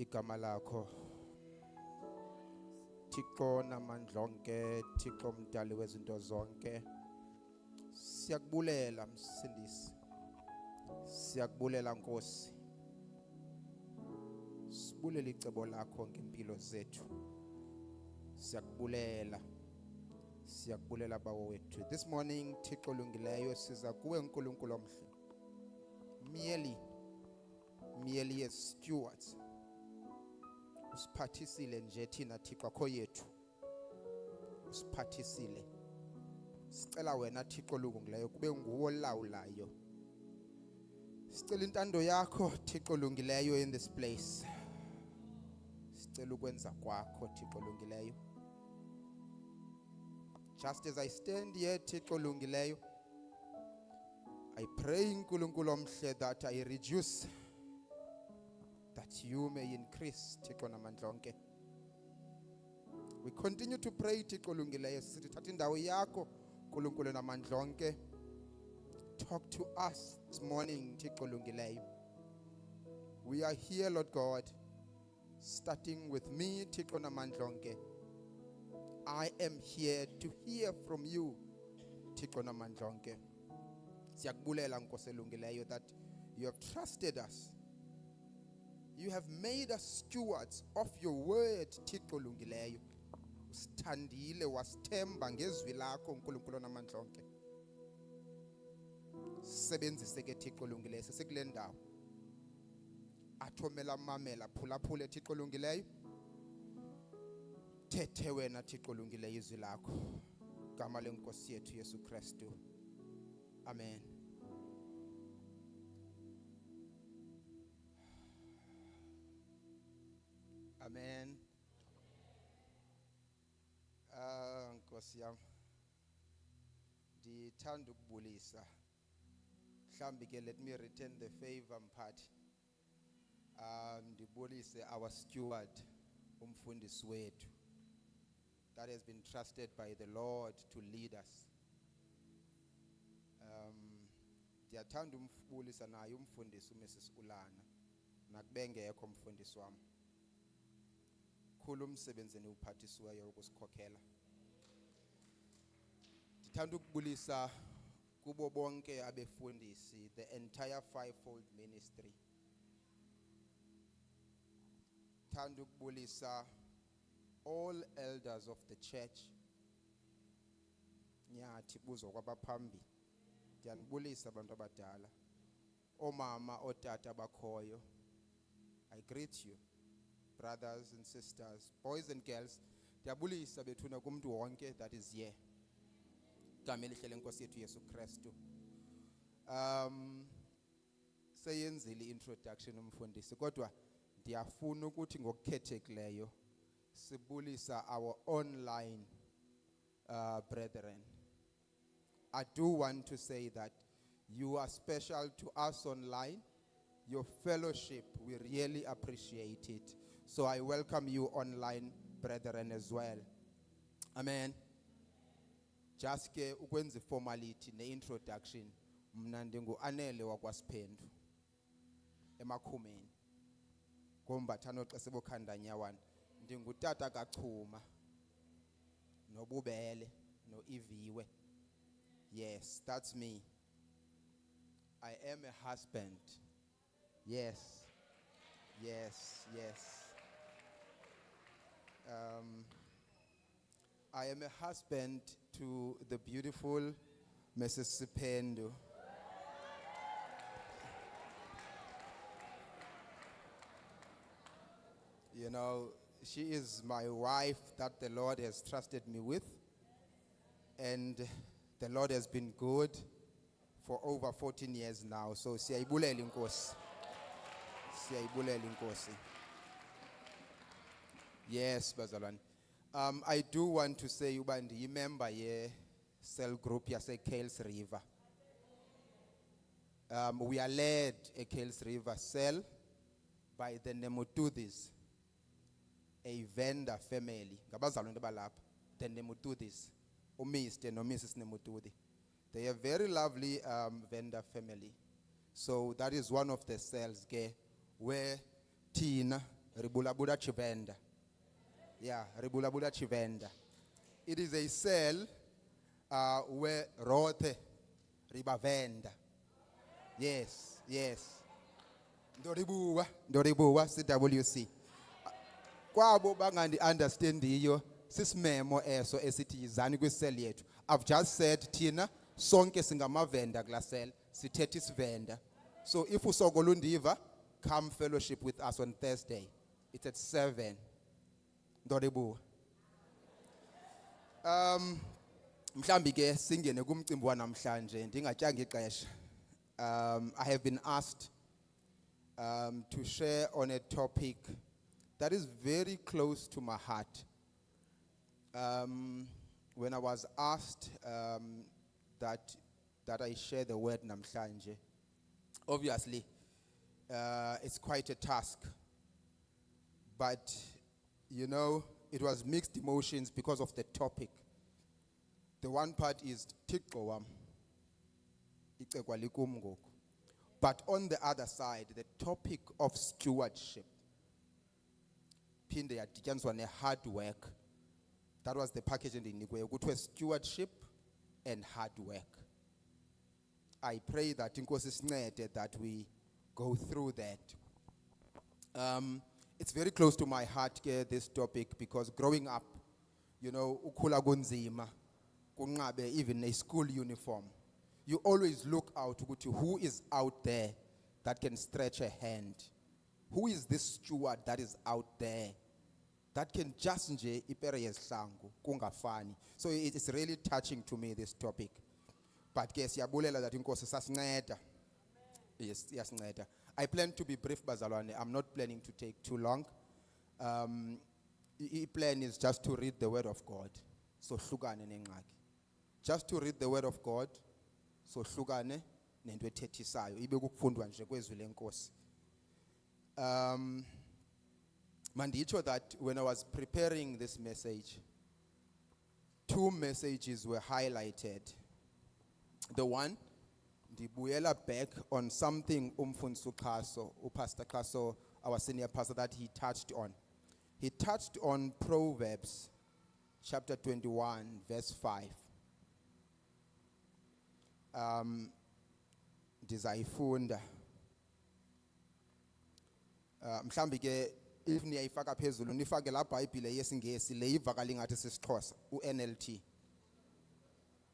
igama lakho Thixo namandla onke, Thixo mdali wezinto zonke. Siyakubulela msindisi, siyakubulela Nkosi, sibulela icebo lakho ngempilo zethu. Siyakubulela bawo wethu. This morning Thixo lungileyo siza kuwe uNkulunkulu omhle. Merely as stewards. Usiphathisile nje thina Thixo akho yethu. Usiphathisile. Sicela wena Thixo lungileyo kube nguwe olawulayo. Sicela intando yakho Thixo lungileyo in this place. Sicela ukwenza kwakho Thixo lungileyo. Just as I stand here Thixo lungileyo, I pray uNkulunkulu omhle that I reduce, that you may increase Thixo namandla onke. We continue to pray Thixo lungileyo, sithi thatha indawo yakho uNkulunkulu namandla onke. Talk to us this morning Thixo lungileyo. We are here Lord God, starting with me Thixo namandla onke. I am here to hear from you Thixo namandla onke. Siyakubulela Nkosi elungileyo that you have trusted us. You have made us stewards of your word Thixo lungileyo. Usithandile wasithemba ngezwi lakho uNkulunkulu namandla onke. Sebenzise ke Thixo lungileyo sesikule ndawo. Athomela mamela phulaphule Thixo lungileyo. Thethe wena Thixo lungileyo izwi lakho. Gama lenkosi yethu Yesu Kristu. Amen. Amen. Nkosi yami. Ndithanda ukubulisa. Mhlambi ke let me return the favor mphathi. Ndibulise our steward umfundisi wethu that has been trusted by the Lord to lead us. Ndiyathanda umfundisa naye umfundisi uMrs Ulana nakubengekho umfundisi wami. Khulu umsebenzeni uphathisiweyo ukusikhokhela. Ndithanda ukubulisa kubo bonke abefundisi, the entire fivefold ministry. Thanda ukubulisa all elders of the church. Nyathi buzo kwabaphambi. Ndiyanibulisa abantu abadala. Omama, otata bakhoyo. I greet you, brothers and sisters, boys and girls. Ndiyabulisa bethuna kumuntu wonke that is here. Igama elihle lenkosi yethu Yesu Kristu. Seyenzile introduction umfundisi kodwa ndiyafuna ukuthi ngokukhethekileyo sibulisa our online brethren. I do want to say that you are special to us online. Your fellowship, we really appreciate it. So I welcome you online brethren as well. Amen. Just ke ukwenza formality ne-introduction, mna ndingu-Anele wakwaSiphendu emakhumeni. Ngombathano xa sebokhandanyawana. Ndingutata kaChuma noBubele noIviwe. Yes, that's me. I am a husband. Yes. I am a husband to the beautiful Mrs. Siphendu. You know, she is my wife that the Lord has trusted me with. And the Lord has been good for over 14 years now. So siyayibulela inkosi. Yes, bazalwane. I do want to say uba ndiyimember ye cell group yase Kales River. We are led a Kales River cell by the Nemutudis, a vendor family. Ngabazalwane balapha, the Nemutudis, uMr. no Mrs. Nemutudi. They are a very lovely vendor family. So that is one of the cells where Tina Ribulabula Chivenda. Yeah, Ribulabula Chivenda. It is a cell where rote ribavenda. Yes, yes. Ndoribuwa CWC. Kwabo bangandi understand iyo sisimemo eso esithi izani kwisel yethu. I've just said thina sonke singamavenda kula cell sithethe isivenda. So if usokola undiva, come fellowship with us on Thursday. It's at 7. Ndoribuwa. Mhlambi ke singene kumcimbi wanamhlanje ndingatyanga ixesha. I have been asked to share on a topic that is very close to my heart. When I was asked that I share the word namhlanje, obviously it's quite a task. But you know, it was mixed emotions because of the topic. The one part is Thixo wam, icekwa likum ngoku. But on the other side, the topic of stewardship, phinde yadityaniswa ne-hard work. That was the package endinikweyo, kuthiwe stewardship and hard work. I pray that inkosi isincede that we go through that. It's very close to my heart, this topic, because growing up, you know, ukhula kunzima, kunqabe even a school uniform. You always look out ukuthi who is out there that can stretch a hand. Who is this steward that is out there that can just nje ipere yesihlangu kungafani. So it's really touching to me, this topic. But ke siyabulela that inkosi sasinceda. Yes, yasinceda. I plan to be brief, bazalwane. I'm not planning to take too long. Plan is just to read the word of God. So hlukane nengxaki. Just to read the word of God. So hlukane nento ethethisayo ibe kufundwa nje kwezwi lenkosi. Manditsho that when I was preparing this message, 2 messages were highlighted. The one, ndibuyela back on something Umfundisi Xhaso, Pastor Xhaso, our senior pastor, that he touched on. He touched on Proverbs chapter 21 verse 5. Ndizayifunda. Mhlambi ke if niyayifaka phezulu nifake la Bible yesingesi le ivakala ngathi sisiXhosa uNLT.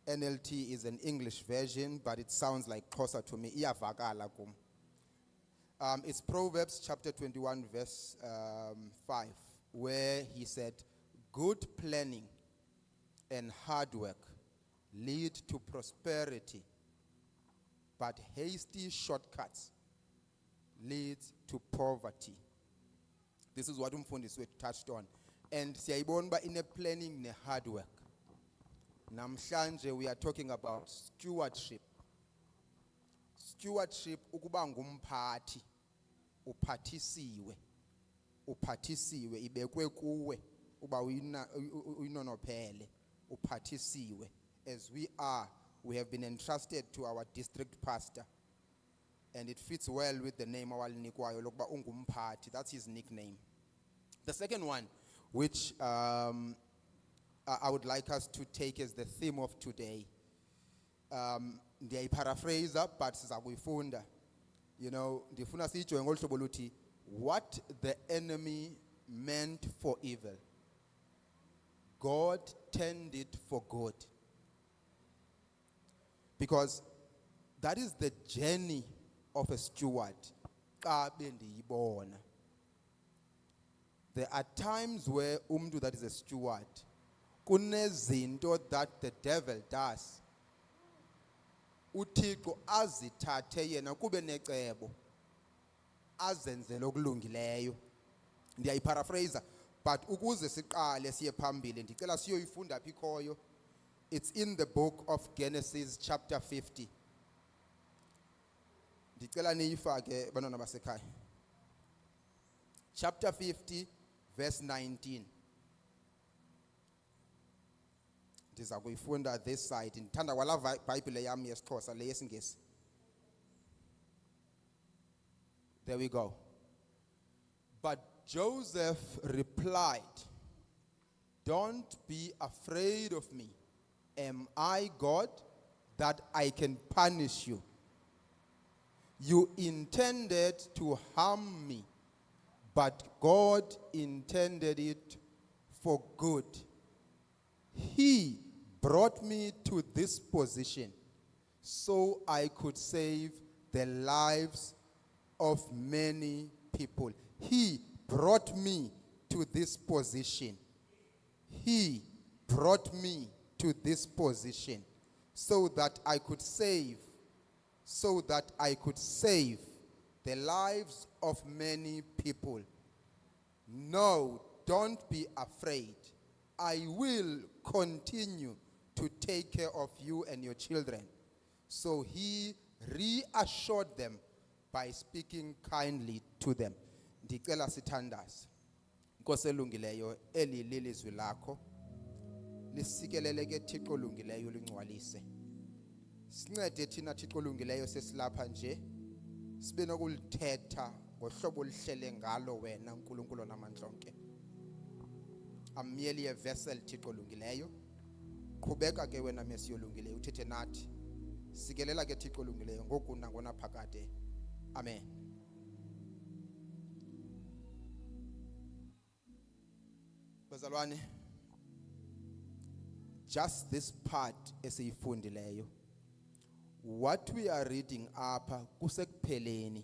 NLT is an English version, but it sounds like Xhosa to me. Iyavakala kum. It's Proverbs chapter 21 verse 5, where he said, good planning and hard work lead to prosperity, but hasty shortcuts lead to poverty. This is what Umfundisi touched on. And siyayibona in a planning ne hard work. Namhlanje we are talking about stewardship. Stewardship ukuba ngumphathi, uphathisiwe ibekwe kuwe uba uyinonophele, uphathisiwe. As we have been entrusted to our district pastor, and it fits well with the name awalinikwayo lokuba ungumphathi. That's his nickname. The second one, which I would like us to take as the theme of today, ndiyayiphrase but siza kuyifunda. You know, ndifuna siyijonge ngolu hlobo luthi, what the enemy meant for evil, God turned it for good. Because that is the journey of a steward. Xa bendiyibona. There are times where umntu that is a steward, kunezinto that the devil does, uThixo azithathe yena kube necebo azenzele okulungileyo. Ndiyayiphrase, but ukuze siqale siye phambili ndicela siyoyifunda apha ikhoyo. It's in the book of Genesis chapter 50. Ndicela niyifake bantwana basekhaya. Chapter 50 verse 19. Ndiza kuyifunda this side. Ndithanda kwala Bible yami yesiXhosa le yesingesi. There we go. But Joseph replied, "Don't be afraid of me. Am I God that I can punish you? You intended to harm me, but God intended it for good. He brought me to this position so I could save the lives of many people." He brought me to this position. He brought me to this position so that I could save the lives of many people. No, don't be afraid. I will continue to take care of you and your children. So he reassured them by speaking kindly to them. Ndicela sithandaze. Nkosi elungileyo, eli lilizwi lakho. Lisikelele ke Thixo olungileyo lingcwalise. Sincede thina Thixo olungileyo sesilapha nje. Sibe nokulithetha ngohlobo oluhlele ngalo wena uNkulunkulu namandla onke. I'm merely a vessel Thixo olungileyo. Qhubeka ke wena Mesiya olungileyo uthethe nathi. Sikelela ke Thixo olungileyo ngoku nangona phakade. Amen. Bazalwane, just this part esiyifundileyo. What we are reading apha kusekupheleni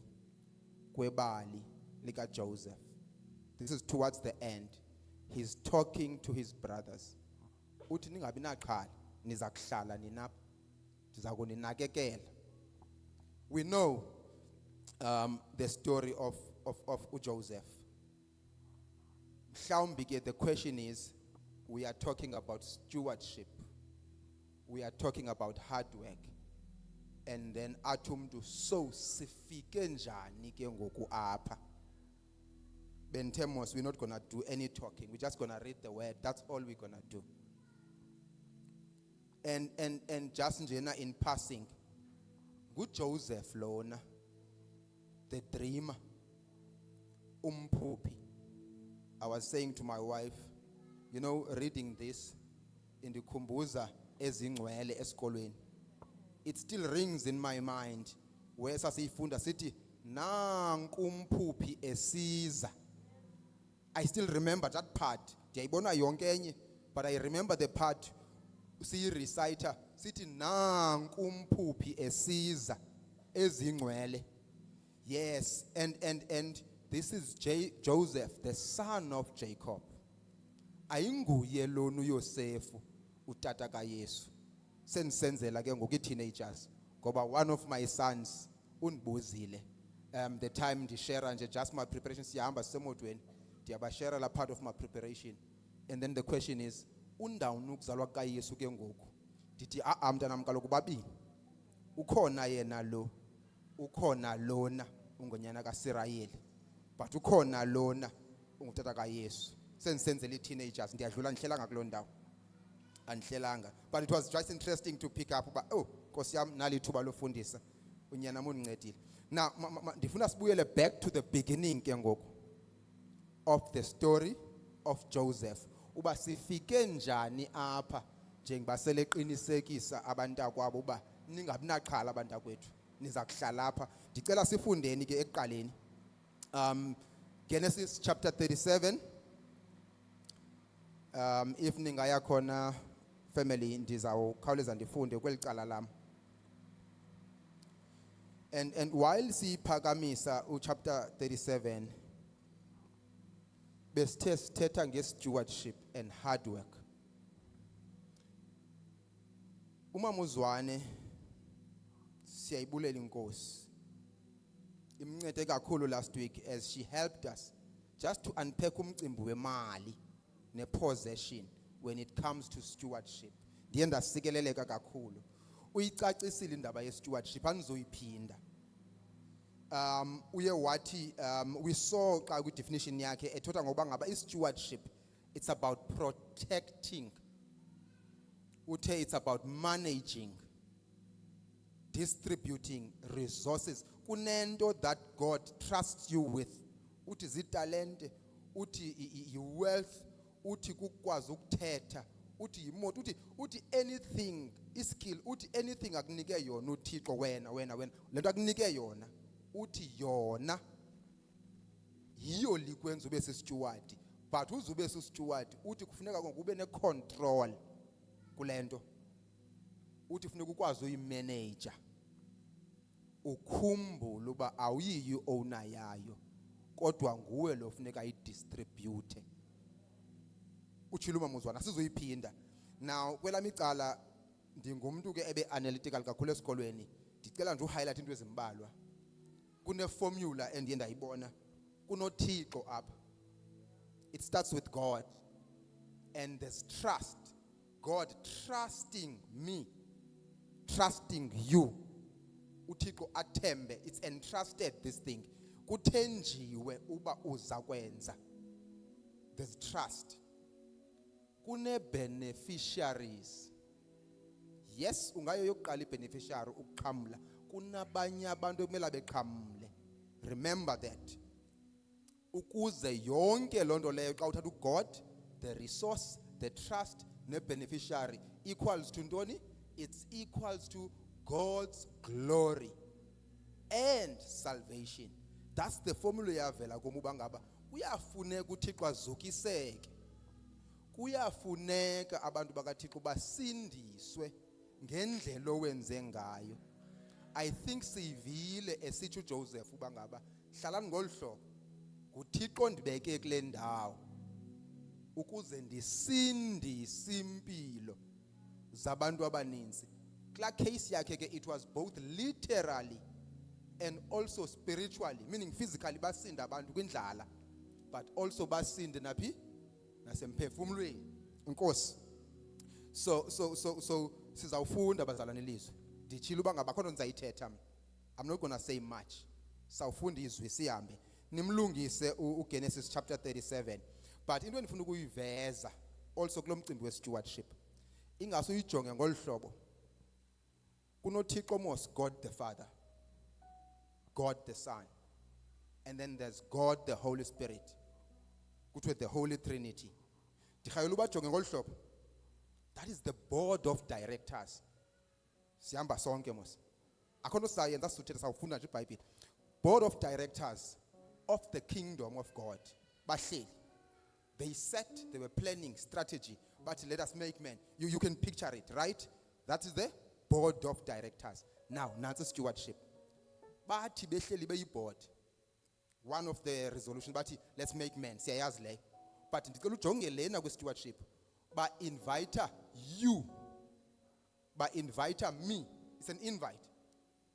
kwebali lika Joseph. This is towards the end. He's talking to his brothers. Uthi ningabi naqhala, niza kuhlala ninapha. Ndiza kuninakekela. We know the story of Joseph. The question is, we are talking about stewardship. We are talking about hard work. And then atumdu so sifike njani ke ngoku apha. Bentemos, we're not going to do any talking. We're just going to read the word. That's all we're going to do. And just njena in passing, good Joseph lona, the dreamer, umphuphi. I was saying to my wife, you know, reading this in the Kumbuza ezingcwele esikolweni, it still rings in my mind. Where sasifunda sithi nanku umphuphi esiza. I still remember that part. Ndiyayibona yonke enye, but I remember the part siyi-reciter sithi nanku umphuphi esiza ezingcwele. Yes, and this is Joseph, the son of Jacob. Ayinguye lona uYosefu utata kaYesu. Sensenzela ke ngoku teenagers ngoba one of my sons undibuzile the time ndishare nje just my preparation siyahamba semotweni ndiyabashare la part of my preparation, and then the question is undawuni ukuzalwa kaYesu ke ngoku. Ndithi mntanam kaloku babini, ukhona yena lo, ukhona lona ungonyana kaSirayeli, but ukhona lona ungutata kaYesu. Sensenzela teenagers ndiyadlula ndihlelanga kuloo ndawo. But it was just interesting to pick up. But Nkosi yam nali thuba lofundisa unyana mundincedile. Now ndifuna sibuyele back to the beginning ke ngoku of the story of Joseph. Uba sifike njani apha njengoba seleqinisekisa abantakwabo uba ningabi naqhala abantakwethu niza kuhlala apha. Ndicela sifundeni ke ekuqaleni. Genesis chapter 37. If ningaya khona family ndizawukhawuleza ndifunde kweli cala lam. And while siphakamisa chapter 37, besithetha nge-stewardship and hard work. Umamuzwane siyayibulela inkosi. Imncede kakhulu last week as she helped us just to unpack umcimbi wemali ne-possession when it comes to stewardship. Ndiye ndasikeleleka kakhulu. Uyicacisile indaba ye-stewardship anizoyiphinda. Uye wathi we saw xa kwi-definition yakhe ethetha ngoba ngaba i-stewardship, it's about protecting. Uthe it's about managing, distributing resources. Kunento that God trusts you with. Uthi zitalente, uthi wealth, uthi kukwazi ukuthetha, uthi imoto, uthi anything, iskill, uthi anything akunike yona uThixo wena lento akunike yona uthi yona yiyo likwenza ube sissteward. But uzube sissteward uthi kufuneka ube necontrol kulento, uthi kufuneka ukwazi uyimanager, ukhumbule uba awuyiyi owner yayo kodwa nguwe lo funeka ayidistribute. Utshilo mamuzwana sizoyiphinda. Now kwelami icala ndingumuntu ke ebe analytical kakhulu esikolweni, ndicela nje uhighlight into ezimbalwa. Kune formula endiye ndayibona, kunoThixo apha. It starts with God and there's trust. God trusting me, trusting you. uThixo athembe, it's entrusted this thing. Kuthenjiwe uba uza kwenza. There's trust. Kune beneficiaries. Yes, ungayo yokuqala ibeneficiary ukuqhamla. Kunabanye abantu ekumele beqhamle. Remember that. Ukuze yonke lonto leyo xa uthatha uGod, the resource, the trust, ne beneficiary equals to ntoni? It's equals to God's glory and salvation. That's the formula yavela komuba ngaba kuyafuneka uThixo azukiseke. Kuyafuneka abantu bakaThixo basindiswe ngendlela owenze ngayo. I think sivile esithi uJoseph uba ngaba hlalani ngolhlobo uThixo ndibeke kule ndawo ukuze ndisindise impilo zabantu abaninzi. Kla case yakhe ke it was both literally and also spiritually, meaning physically basinda abantu kwindlala but also basinde naphi nasemphefumulweni. Inkosi. So sizawufunda bazalwane ilizwi. Ndichila uba ngaba khona nizayithetha. I'm not going to say much. Sawufunda izwi sihambe. Nimlungise uGenesis chapter 37. But into endifuna ukuyiveza also kulomcimbi westewardship. Ingase uyijonge ngolhlobo. KunoThixo mos, God the Father, God the Son, and then there's God the Holy Spirit. Kuthiwe the Holy Trinity. Ndikhayela ubajonge ngolhlobo. That is the board of directors. Sihamba sonke mos. Akhono sayenza sithetha sawufunda nje iBhayibhile. Board of directors of the kingdom of God. Bahleli. They were planning strategy, but let us make men. You can picture it, right? That is the board of directors. Now, nansi stewardship. Bathi behleli beyiboard. One of the resolutions, bathi let's make men. Siyayazi le. But ndicela ujonge lena kwi-stewardship. Ba-inviter you. Ba-inviter me. It's an invite.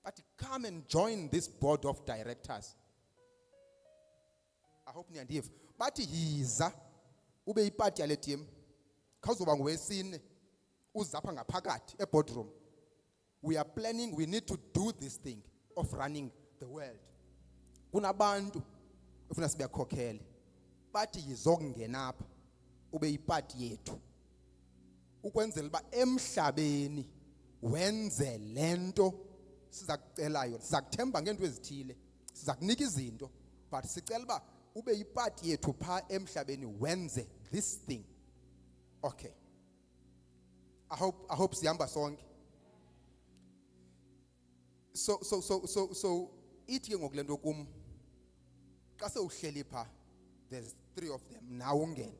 But come and join this board of directors. I hope niyandiva. Bathi yiza ube ipati yale team. Khawuzoba ngowesine uzapha ngaphakathi eboardroom. We are planning, we need to do this thing of running the world. Kunabantu ufuna sibekhokhele. Bathi yizokungena apha ube ipati yethu. Ukwenzela ba emhlabeni wenze lento sizakucelayo. Sizakuthemba ngento ezithile. Sizakunika izinto, but sicela ba ube ipati yethu pha emhlabeni wenze this thing. Okay. I hope sihamba sonke. So ithi ke ngokulento kum xa sewuhleli pha, there's 3 of them now ungene.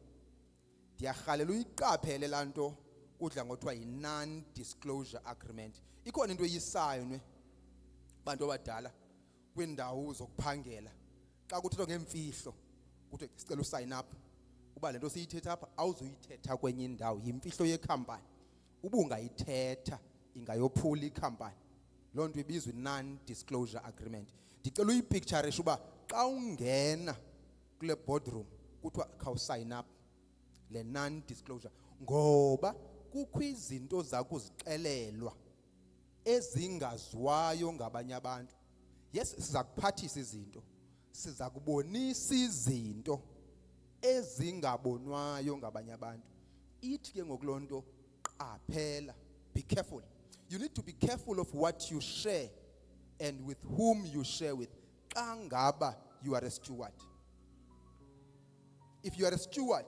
Ndiyarhalela uyiqaphele lanto kudla ngothiwa yi-non-disclosure agreement. Ikhona into eyisayinwe bantu abadala kwindawo zokuphangela. Xa kuthethwa ngemfihlo kuthi sicela usign up uba lento siyithetha apha awuzuyithetha kwenye indawo, yimfihlo yekhampani. Ubungayithetha ingayophula ikhampani. Loo nto ibizwa non-disclosure agreement. Ndicela uyipicture uba xa ungena kule boardroom kuthiwa khawusign up le non-disclosure ngoba kukho izinto zakuzixelelwa ezingaziwayo ngabanye abantu. Yes, siza kuphathisa izinto, siza kubonisa izinto ezingabonwayo ngabanye abantu. Ithi ke ngokulonto qaphela, be careful. You need to be careful of what you share and with whom you share with. Xa ngaba you are a steward. If you are a steward,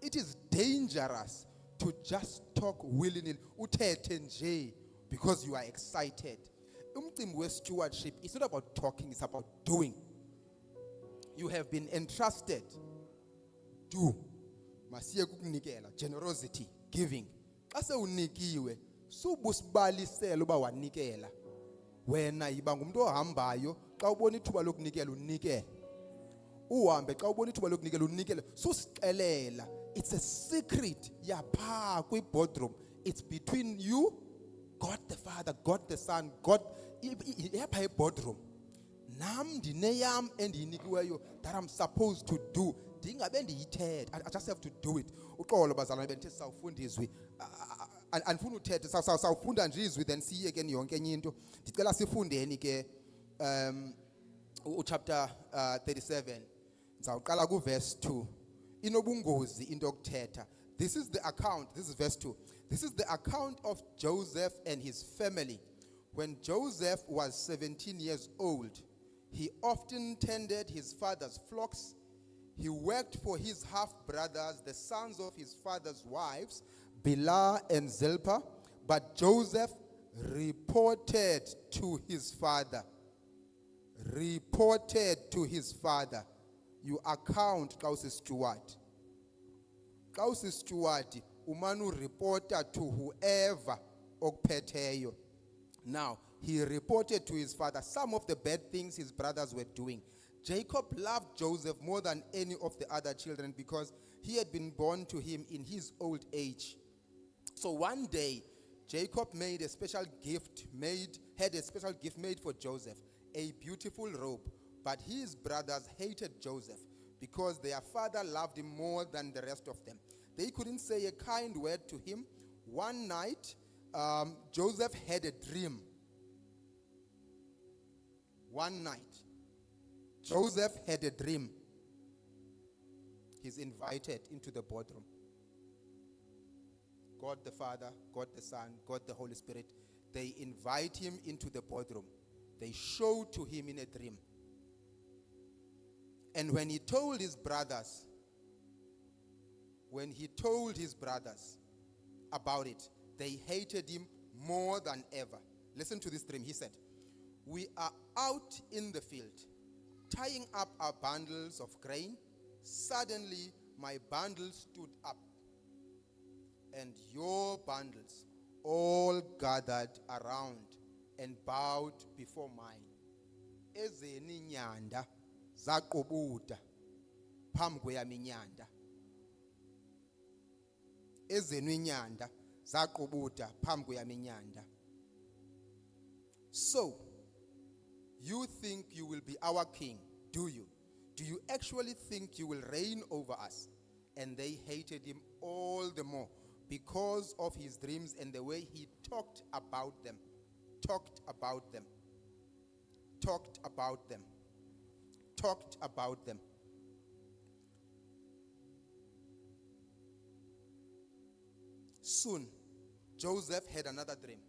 it is dangerous to just talk willy-nilly, uthethe nje, because you are excited. Umcimbi we-stewardship, it's not about talking, it's about doing. You have been entrusted. Do. Masiye kukunikela, generosity, giving. Xa sewunikiwe, subusibalisela uba wanikela. Wena yiba ngumuntu ohambayo, xa ubona ithuba lokunikela unikele. Uhambe xa ubona ithuba lokunikela unikele. Susixelela. It's a secret. Yapha kwi-boardroom. It's between you, God the Father, God the Son, God. Yapha e-boardroom. Nam ndineyam endiyinikiweyo that I'm supposed to do. Ndingabe ndiyithethe. I just have to do it. Uxolo bazalwane bendithe sawufunda izwi. Andifuna uthethe sawufunda nje izwi then siyeke yonke enye into. Ndicela sifundeni ke chapter 37. Ngizawuqala ku verse 2. Inobungozi into yokuthetha. This is the account. This is verse 2. This is the account of Joseph and his family. When Joseph was 17 years old, he often tended his father's flocks. He worked for his half-brothers, the sons of his father's wives, Bilhah and Zilpah. But Joseph reported to his father. Reported to his father. You account xa usisteward. Xa usisteward, umanu reporter to whoever okuphetheyo. Now, he reported to his father some of the bad things his brothers were doing. Jacob loved Joseph more than any of the other children because he had been born to him in his old age. So one day, Jacob had a special gift made for Joseph, a beautiful robe. But his brothers hated Joseph because their father loved him more than the rest of them. They couldn't say a kind word to him. One night, Joseph had a dream. One night, Joseph had a dream. He's invited into the boardroom. God the Father, God the Son, God the Holy Spirit, they invite him into the boardroom. They show to him in a dream. And when he told his brothers about it, they hated him more than ever. Listen to this dream. He said, "We are out in the field, tying up our bundles of grain. Suddenly, my bundle stood up, and your bundles all gathered around and bowed before mine. Ezeni nyanda zaqobuda phambi kweyami inyanda. Ezeni nyanda zaqobuda phambi kweyami inyanda. So, you think you will be our king, do you? Do you actually think you will reign over us?" And they hated him all the more because of his dreams and the way he talked about them. Talked about them. Talked about them. Talked about them. Soon, Joseph had another dream.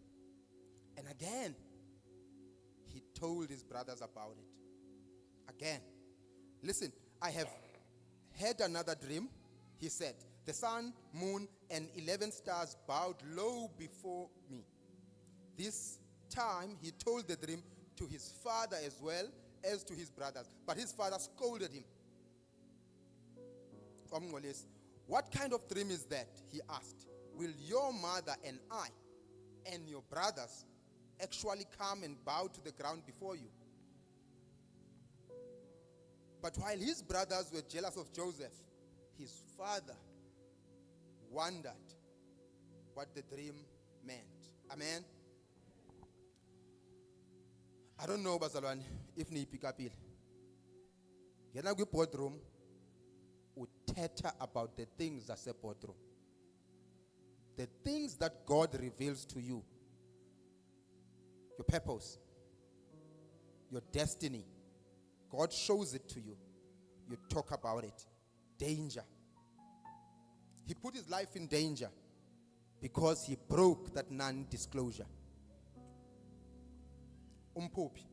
And again, he told his brothers about it. Again. Listen, I have had another dream. He said, "The sun, moon, and 11 stars bowed low before me." This time, he told the dream to his father as well as to his brothers. But his father scolded him. "What kind of dream is that?" he asked. "Will your mother and I and your brothers actually come and bow to the ground before you?" But while his brothers were jealous of Joseph, his father wondered what the dream meant. Amen. I don't know, bazalwane, if ni pick up it. Yena kwi boardroom uthetha about the things that say boardroom. The things that God reveals to you. Your purpose. Your destiny. God shows it to you. You talk about it. Danger. He put his life in danger because he broke that non-disclosure. Umphuphi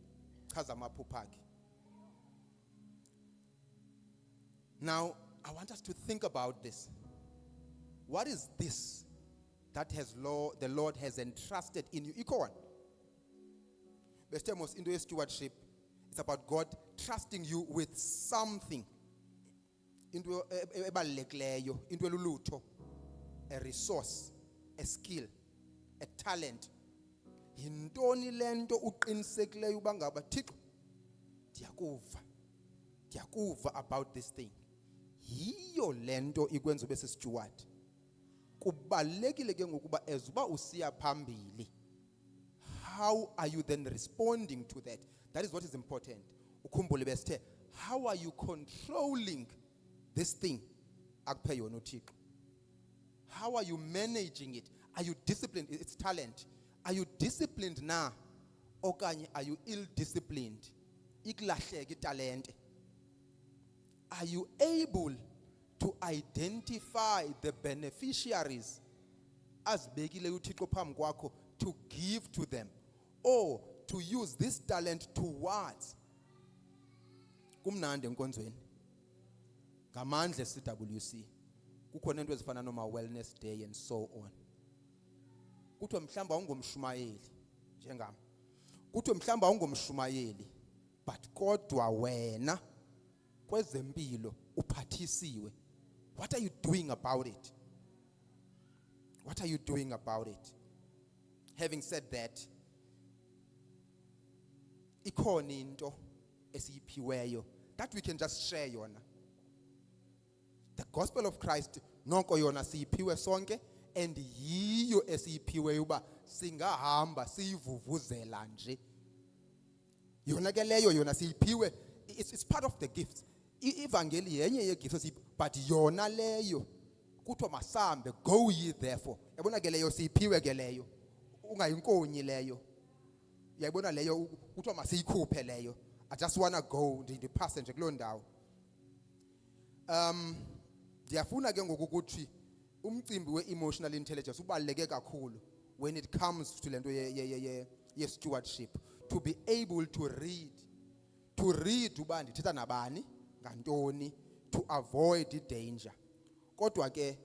chaza amaphupha akhe. Now, I want us to think about this. What is this that the Lord has entrusted in you? Ikon. Bestemos into stewardship. It's about God trusting you with something. Into ebalulekileyo, into elulutho, a resource, a skill, a talent. Yintoni lento uqinisekileyo uba ngaba Thixo ndiyakuva about this thing. Yiyo lento ikwenza ube sissteward. Kubalekile ke ngokuba ezuba usiya phambili. How are you then responding to that? That is what is important. Ukhumbule besithe, how are you controlling this thing akuphe yona uThixo? How are you managing it? Are you disciplined? It's talent. Are you disciplined na? Okanye are you ill-disciplined? Ikulahleka italente. Are you able to identify the beneficiaries azibekile uThixo phambi kwakho to give to them, or to use this talent towards? Kumnandi enkonzweni ngamandla CWC kukhona into ezifana noma wellness day and so on. Kuthiwa mhlamba ungumshumayeli njengami. Kuthiwa mhlamba ungumshumayeli but kodwa wena kwezempilo uphathisiwe. What are you doing about it? What are you doing about it? Having said that, ikhona into esiyiphiweyo that we can just share yona. The gospel of Christ nonke yona siyiphiwe sonke, and yiyo esiyiphiweyo uba singahamba siyivuvuzela nje. Yona ke leyo yona siyiphiwe, it's part of the gifts. Ivangeli yenye yegifts, but yona leyo kuthiwa masambe, go ye therefore. Yabona ke leyo siyiphiwe ke leyo, ungayinkonyi leyo. Yabona leyo kuthiwa masiyikhuphe leyo. I just wanna go ndipasse nje kuloo ndawo. Ndiyafuna ke ngoku ukuthi umcimbi we-emotional intelligence ubaluleke kakhulu when it comes to lento ye-stewardship, to be able to read uba ndithetha nabani ngantoni, to avoid danger. Kodwa ke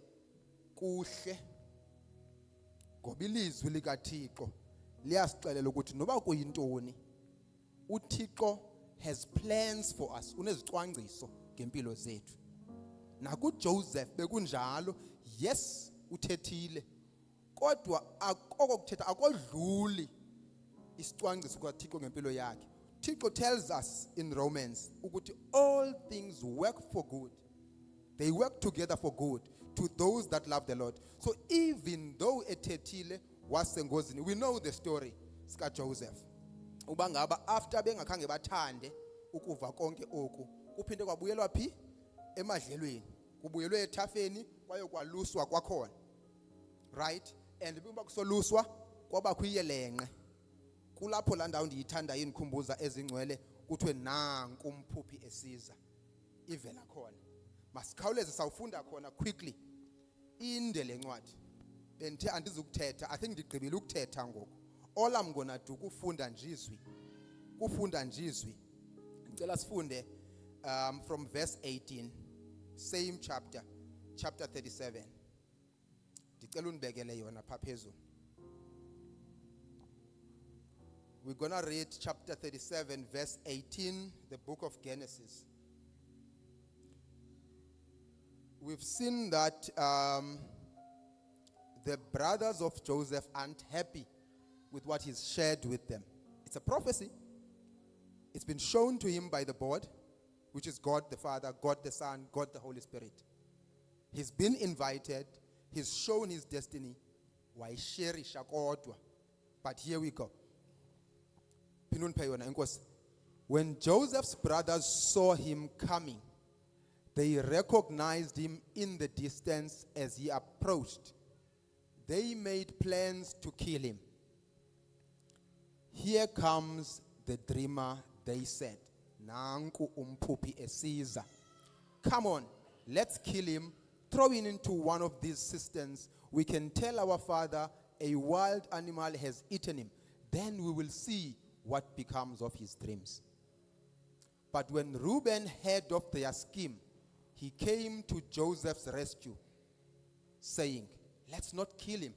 kuhle ngoba ilizwi likaThixo liyasixelela ukuthi noba kuyintoni uThixo has plans for us, unezicwangciso ngempilo zethu. NakuJoseph bekunjalo. Yes, uthethile, kodwa akokuthetha akodluli isicwangciso kaThixo ngempilo yakhe. Thixo tells us in Romans ukuthi all things work for good. They work together for good to those that love the Lord. So even though ethethile wasengozini, we know the story sika Joseph. Uba ngaba after bengakhange bathande ukuva konke oku, kuphinde kwabuyelwa phi? Emadlelweni. Kubuyelwe ethafeni kwaye kwaluswa kwakhona. Right? And bimba kusoluswa kwaba kuyiyelenqe. Kulapho la ndawo ndiyithanda yinikhumbuza ezingcwele kuthiwe nanku umphuphi esiza. Ivela khona. Masikhawuleze sawufunda khona quickly. Inde lencwadi. Benthe andizukuthetha. I think ndigqibile ukuthetha ngoku. All I'm gonna do kufunda njizwi. Kufunda njizwi. Ngicela sifunde from verse 18, same chapter 37. Ndicela unibekele yona pha phezulu. We're going to read chapter 37, verse 18, the book of Genesis. We've seen that the brothers of Joseph aren't happy with what he's shared with them. It's a prophecy. It's been shown to him by the board, which is God the Father, God the Son, God the Holy Spirit. He's been invited. He's shown his destiny. But here we go. When Joseph's brothers saw him coming, they recognized him in the distance as he approached. They made plans to kill him. Here comes the dreamer, they said. Nanku umphuphi esiza. Come on, let's kill him. Throw him into one of these cisterns. We can tell our father a wild animal has eaten him. Then we will see what becomes of his dreams. But when Reuben heard of their scheme, he came to Joseph's rescue, saying, let's not kill him.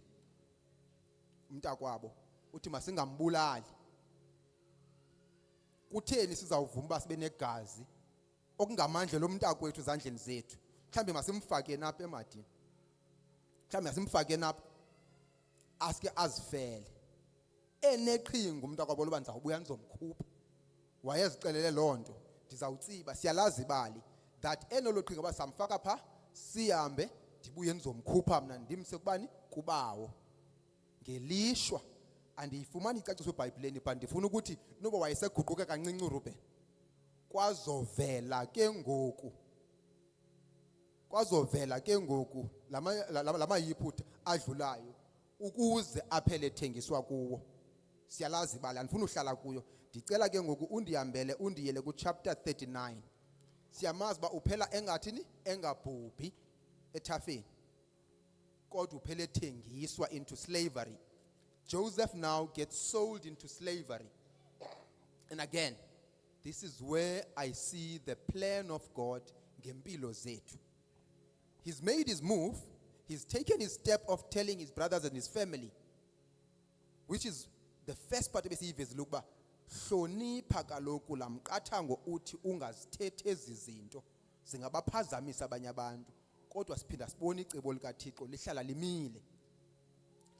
Umntakwabo uthi masingambulali. Kutheni sizawuvuma uba sibe negazi okungamandla lomntakwethu ezandleni zethu? Mhlambe masimfake napha emadini. Mhlambe masimfake napha aske azifele. Eneqhinga umntakwabo loba ndizawubuya ndizomkhupha. Wayezicelele lonto, ndizawutsiba siyalazi ibali that enoloqhinga ba samfaka pha sihambe ndibuye ndizomkhupha mina ndimse kubani kubawo. Ngelishwa andiyifumani icaciso eBhayibhelini but ndifuna ukuthi noba wayeseguquke kancinci uRuben. Kwazovela ke ngoku lama yiphutha adlulayo ukuze aphele thengiswa kuwo. Siyalazi ibali andifuna uhlala kuyo. Ndicela ke ngoku undihambele undiyele ku chapter 39. Siyamazi ba uphela engathini engabhubhi ethafeni. Kodwa uphele ethengiswa into slavery. Joseph now gets sold into slavery. And again, this is where I see the plan of God ngempilo zethu. He's made his move. He's taken his step of telling his brothers and his family, which is the first part ebesiyivezi ukuba hlonipha kaloku lamqathango uthi ungazithethe ezizinto zingabaphazamisa abanye abantu. Kodwa siphinda sibone icebo likaThixo lihlala limile.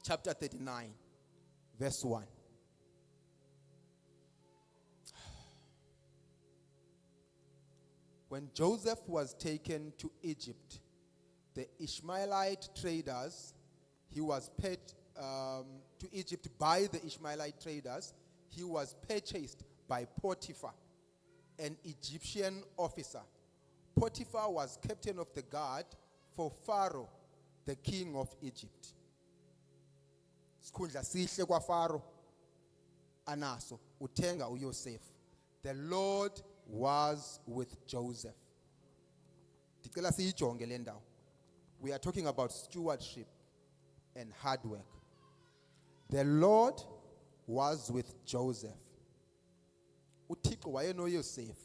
Chapter 39 verse 1. When Joseph was taken to Egypt, the Ishmaelite traders, he was paid to Egypt by the Ishmaelite traders. He was purchased by Potiphar, an Egyptian officer. Potiphar was captain of the guard for Pharaoh, the king of Egypt. Sikhundla sihle kwa Pharaoh anaso uthenga uYosef. The Lord was with Joseph. Dicela siyijonge le ndawo. We are talking about stewardship and hard work. The Lord was with Joseph. uThixo wayenoYosef.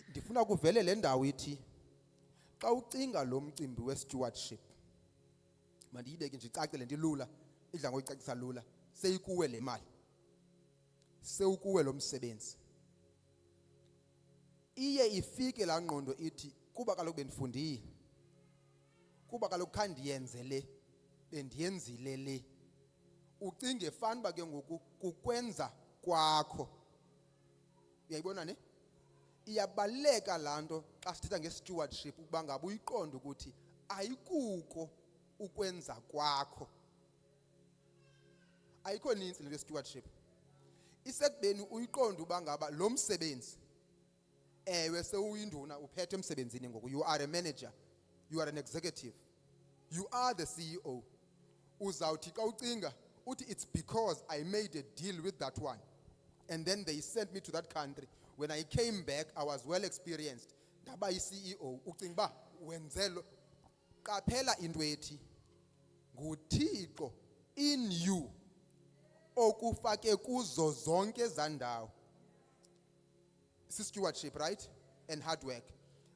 Ndifuna kuvele le ndawo ithi xa ucinga lo mcimbi westewardship, mandiyibeke nje icacile ndilula, idla ngoyicacisa lula, seyikuwe le mali, sewukuwe lo msebenzi. Iye ifike la ngqondo ithi kuba kaloku bendifundile, kuba kaloku khandiyenze le, bendiyenzile le. Ucinge fanba ke ngoku kukwenza kwakho. Uyayibona ne? Iyabaleka lanto xa sithetha ngestewardship ukuba ngabe uyiqonda ukuthi ayikuko ukwenza kwakho. Ayikho ninzi le stewardship. Isekubeni uyiqonda uba ngaba lo msebenzi ewe sewuyinduna uphethe emsebenzini ngoku. You are a manager, you are an executive, you are the CEO. Uzawuthi xa ucinga uthi it's because I made a deal with that one and then they sent me to that country. When I came back I was well experienced. Ndaba iCEO. Ucinga ba wenzelo. Qaphela into ethi nguThixo in you okufake kuzo zonke zandawo. Stewardship, right? And hard work.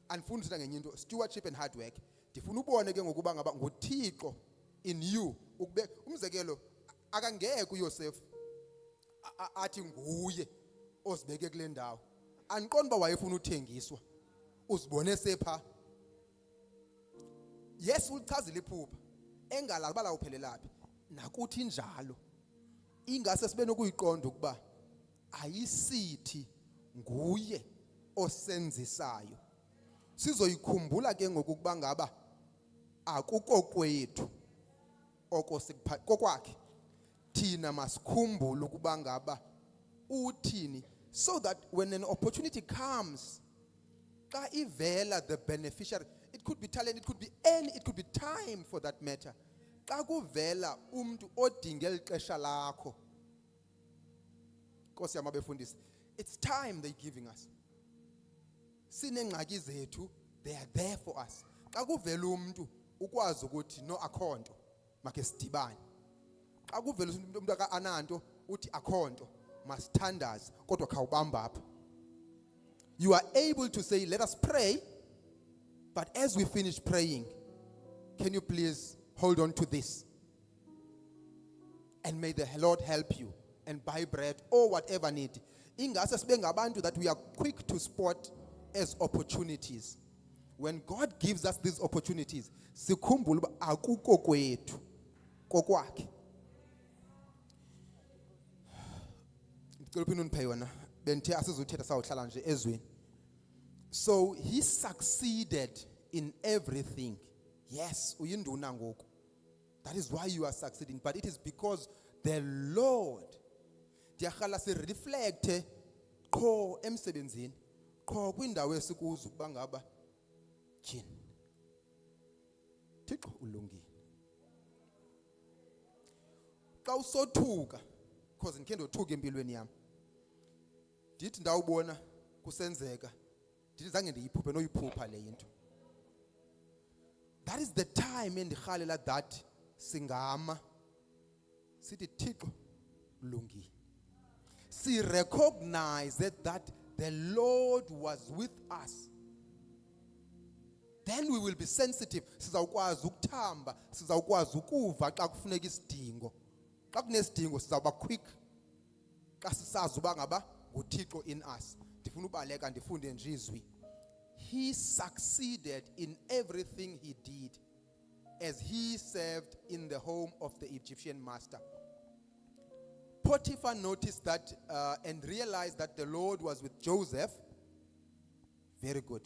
Andifuna uthetha ngenye into, stewardship and hard work. Ndifuna ubone ke ngokuba ngaba nguThixo in you. Ukube umzekelo akangeke uYosef athi nguye ozibeke kule ndawo. Andiqonda ba wayefuna uthengiswa. Uzibone sepha. Yes ulichazile iphupha. Engalazi bala uphelelaphi. Nakuthi njalo. Ingase sibe nokuyiqonda ukuba ayisithi nguye osenzisayo. Sizoyikhumbula ke ngokuba ngaba akuko kwethu kokwakhe. Thina masikhumbule ukuba ngaba uthini, so that when an opportunity comes, xa ivela the beneficiary, it could be talent, it could be it could be time for that matter. Xa kuvela umuntu odinga elixesha lakho, Nkosi yami abefundisi, it's time they're giving us. Sinengxaki zethu, they are there for us. Xa kuvela umuntu ukwazi ukuthi no akhonto make sidibane. Xa kuvela umuntu aka ananto uthi akhonto masithandaze kodwa khawubamba apha. You are able to say let us pray But as we finish praying, can you please hold on to this? And may the Lord help you and buy bread or whatever need. Ingase sibe ngabantu that we are quick to spot as opportunities. When God gives us these opportunities, sikhumbule uba akuko kwethu, kokwakhe. Ngicela uphinde uniphe yona. Benthe asizuthetha sawuhlala nje ezweni. So he succeeded in everything. Yes, uyinduna ngoku. That is why you are succeeding. But it is because the Lord, diakhala si reflecte qho emsebenzini, qho kwindawo esikuzo ukuba ngaba tyhini. Thixo ulungile. Xa usothuka, because ndikhe ndothuka empilweni yami. Ndithi ndawubona kusenzeka, ndithi zange ndiyiphuphe noyiphupha le into. That is the time endirhalela that singama sithi Thixo ulungile. See, recognize that the Lord was with us. Then we will be sensitive. Sizawukwazi ukuthamba, sizawukwazi ukuva xa kufuneka isidingo. Xa kunesidingo sizawuba quick. Xa sisazi uba ngaba nguThixo in us. Ndifuna ubaleka ndifunde nje izwi. He succeeded in everything he did as he served in the home of the Egyptian master. Potiphar noticed that and realized that the Lord was with Joseph. Very good.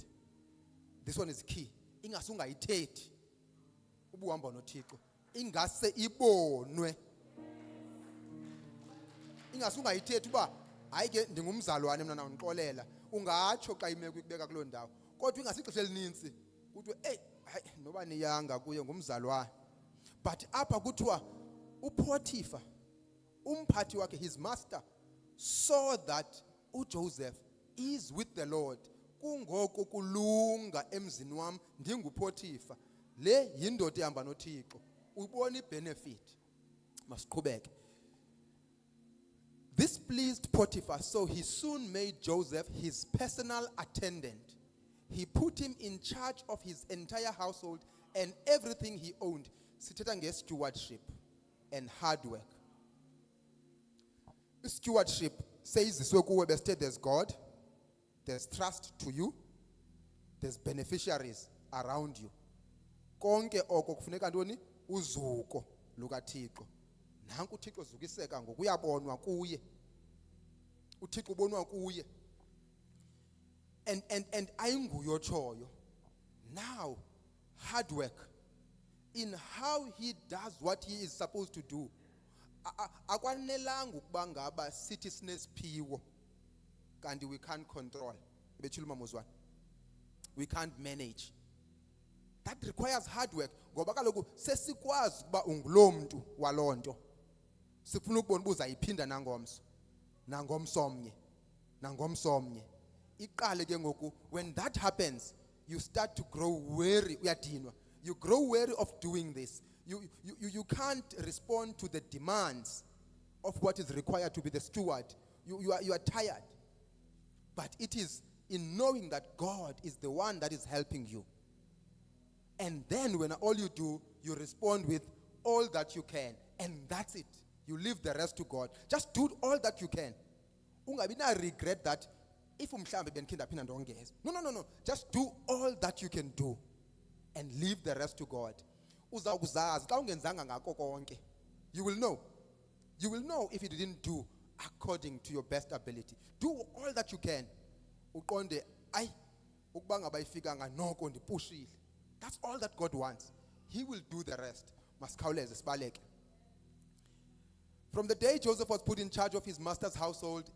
This one is key. Ingase ungayithethi ubuhamba noThixo. Ingase ibonwe. Ingase ungayithethi uba hayi ke ndingumzalwane mina nawundixolela. Ungatsho xa imeko ikubeka kuloo ndawo. Kodwa ingase ixesha elinintsi kuthiwe hayi noba niyanga kuye ngumzalwane. But apha kuthiwa uPotiphar, umphathi wakhe, his master, saw that uJoseph is with the Lord. Kungoko kulunga emzini wam ndinguPotiphar. Le yindoda ehamba noThixo. Ubona ibenefit. Masiqhubeke. This pleased Potiphar, so he soon made Joseph his personal attendant. He put him in charge of his entire household and everything he owned. Sithetha nge-stewardship and hard work. Stewardship says this way kuwe besithe there's God, there's trust to you, there's beneficiaries around you. Konke oko kufuneka ntoni? Uzuko lukaThixo. Nanku uThixo uzukiseka ngoku uyabonwa kuye. uThixo ubonwa kuye. And ayinguyo choyo. Now, hard work in how he does what he is supposed to do. Akwanelanga ukuba ngaba sithi sinesiphiwo kanti we can't control. Bethula mamuzwana. We can't manage. That requires hard work. Ngoba kaloku sesikwazi ukuba ungulo muntu walonto. Sifuna ukubona ubuza iphinda nangomso. Nangomsomnye. Nangomsomnye. Iqale ke ngoku when that happens you start to grow weary. Uyadinwa. You grow weary of doing this. You can't respond to the demands of what is required to be the steward. You are tired. But it is in knowing that God is the one that is helping you. And then when all you do, you respond with all that you can. And that's it. You leave the rest to God. Just do all that you can. Ungabi na regret that if umhlambe benkhinda phinda ndongeza. No. Just do all that you can do. And leave the rest to God. Uzawuzazi xa ungenzanga ngako konke. You will know. You will know if you didn't do according to your best ability. Do all that you can. Uqonde ay ukuba ngabayifikanga noko ndipushile. That's all that God wants. He will do the rest. Masikhawuleze sibaleke. From the day Joseph was put in charge of his master's household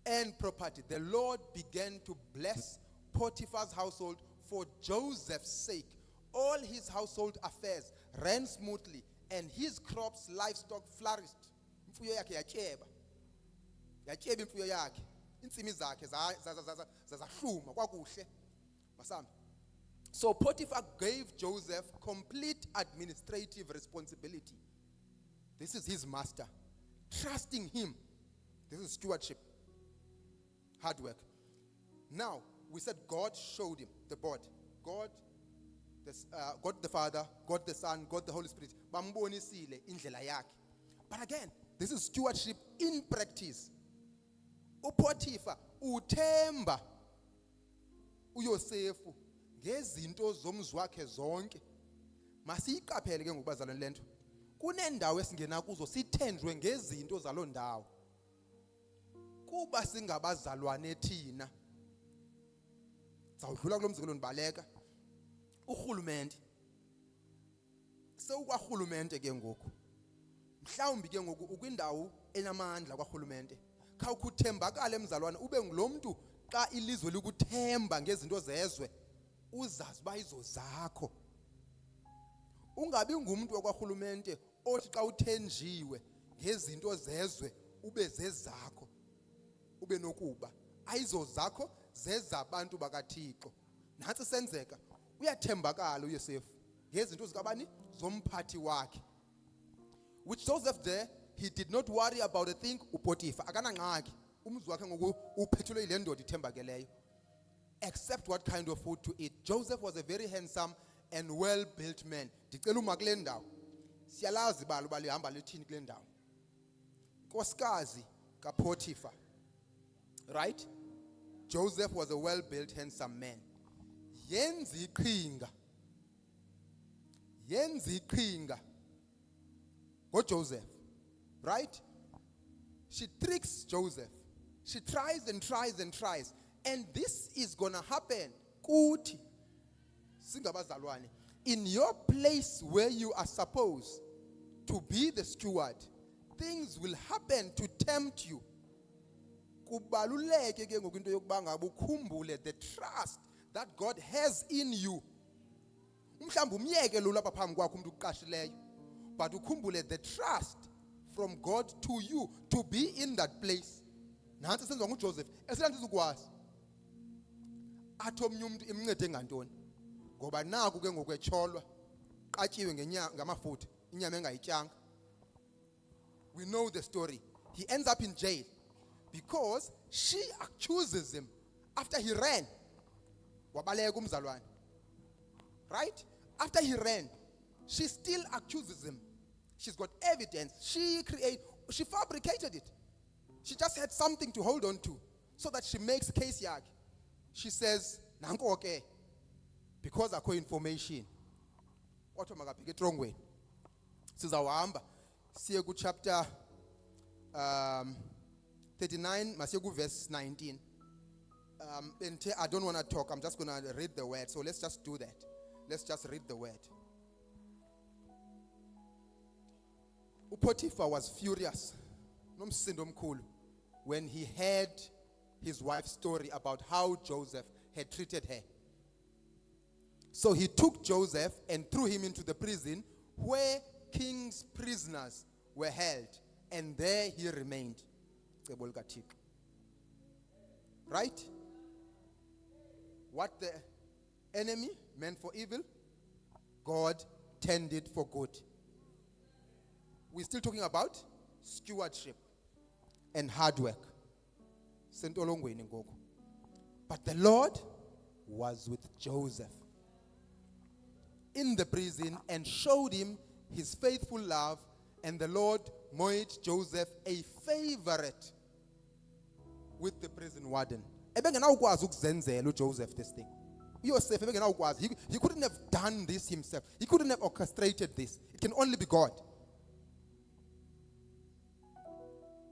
and property, the Lord began to bless Potiphar's household for Joseph's sake. All his household affairs ran smoothly, and his crops, livestock flourished. Imfuyo yakhe yatyeba. Yatyeba imfuyo yakhe. Intsimi zakhe zazahluma kwakuhle. Masambe. So Potiphar gave Joseph complete administrative responsibility. This is his master. Trusting him. This is stewardship. Hard work. Now, we said God showed him the board. God God the Father, God the Son, God the Holy Spirit bambonisile indlela yakhe. But again, this is stewardship in practice. UPotifa uthemba uYosefu ngezinto zomzi wakhe zonke. Masiyiqaphele ke ngokubazalwane lento. Kunendawo esingena kuzo sithenjwe ngezinto zalo ndawo. Kuba singabazalwane thina. Zawudlula kulomzekelo nibaleka. Uhulumente. Sewukwahulumente ke ngoku. Mhlawumbi ke ngoku ukwindawo enamandla kwaHulumente. Khawukuthembakala emzalwane ube ngulomuntu xa ilizwe likuthemba ngezinto zezwe uzazi bayizo zakho. Ungabi ngumuntu wakwaHulumente othi xa uthenjiwe ngezinto zezwe ube zezakho. Ube nokuba ayizo zakho zezabantu bakaThixo. Nansi senzeka uyathembakala uYosefu ngezinto zikabani zomphathi wakhe. Which Joseph there, he did not worry about a thing. UPotifa akanangxaki umzi wakhe ngoku uphethelwe ile ndoda ithembakeleyo. Except what kind of food to eat. Joseph was a very handsome and well-built man. Ndicela uma kule ndawo siyalazi balo balihamba lethini kule ndawo. Nkosikazi kaPotifa. Right? Joseph was a well-built, handsome man. Yenzi iqhinga Joseph, right? She tricks Joseph. She tries and tries and tries. And this is gonna happen. Kuthi. Singabazalwane. In your place where you are supposed to be the steward, things will happen to tempt you. Kubaluleke ke ngokwinto yokuba ngabe ukhumbule the trust that God has in you. Mhlawumbe umyeke lo lapha phambi kwakho umuntu uqashileyo. But ukhumbule the trust from God to you to be in that place. Nansi senziwa nguJoseph. Eselanti ukwazi. Athi omnye umuntu imncede ngantoni? Ngoba naku ke ngokwetsholwa qatyiwe ngamafutha inyama engayityanga. We know the story. He ends up in jail because she accuses him after he ran. Wabaleka umzalwane. Right? After he ran, she still accuses him. She's got evidence. She fabricated it. She just had something to hold on to so that she makes case yakhe. She says, nanko okay, because I call information. Otho makabheke etrongweni. Sizawahamba siye ku chapter 39 masiye ku verse 19. I don't want to talk. I'm just going to read the word. So let's just do that. Let's just read the word. Potiphar was furious when he heard his wife's story about how Joseph had treated her. So he took Joseph and threw him into the prison where king's prisoners were held, and there he remained. Right? What the enemy meant for evil, God turned it for good. We're still talking about stewardship and hard work. But the Lord was with Joseph in the prison and showed him his faithful love, and the Lord made Joseph a favorite with the prison warden. Joseph this thing. He couldn't have done this himself. He couldn't have orchestrated this. It can only be God.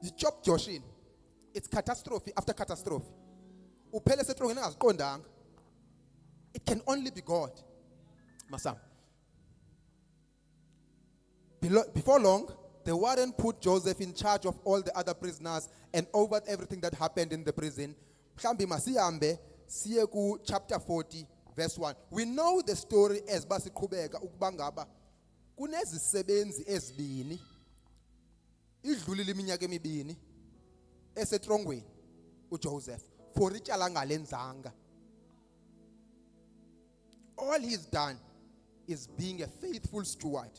He chopped Joshin. It's catastrophe after catastrophe. It can only be God. Masam. Before long, the warden put Joseph in charge of all the other prisoners and over everything that happened in the prison. Chapter 40, verse 1. We know the story as basiqhubeka ukubangaba kunezisebenzi ezibini idlulile iminyaka emibini esetrongweni uJoseph for ityala ngalenzanga. All he's done is being a faithful steward.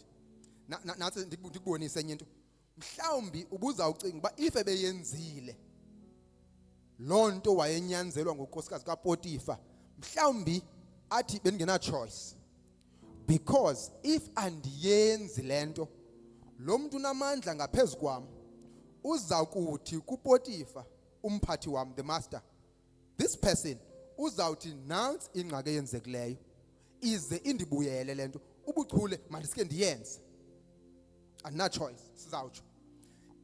Nathi ndikubonise enye into. Mhlawumbi ubuzawucinga ba if ebeyenzile lonto wayenyanzelwa ngonkosikazi kaPotiphar, mhlawumbi athi bengena choice. Because if andiyenzi lento, lo muntu unamandla ngaphezulu kwami, uzawukuthi kuPotifa, umphathi wami, the master, this person uzawuthi nansi ingxaki eyenzekileyo, ize indibuyele lento, ubuchule mandisike ndiyenze. Andina choice, sizawutsho.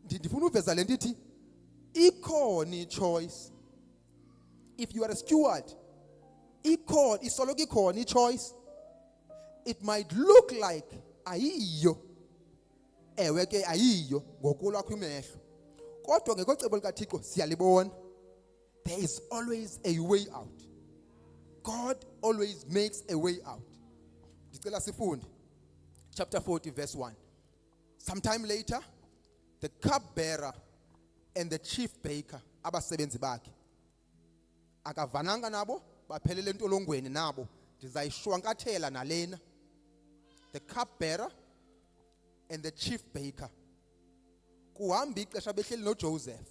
Ndifuna uveza lento ithi ikhona choice. If you are a steward, isoloko ikhona choice. It might look like ayiyo. Ewe ke ayiyo ngokulwakho imehlo. Kodwa ngekocebo likaThixo siyalibona. There is always a way out. God always makes a way out. Ndicela sifunde. Chapter 40 verse 1. Sometime later, the cupbearer and the chief baker, abasebenzi bakhe, akavananga nabo, baphelele entolongweni nabo, ndizayishwankathela nalena. The cupbearer and the chief baker, kuhamba ixesha behleli noJoseph,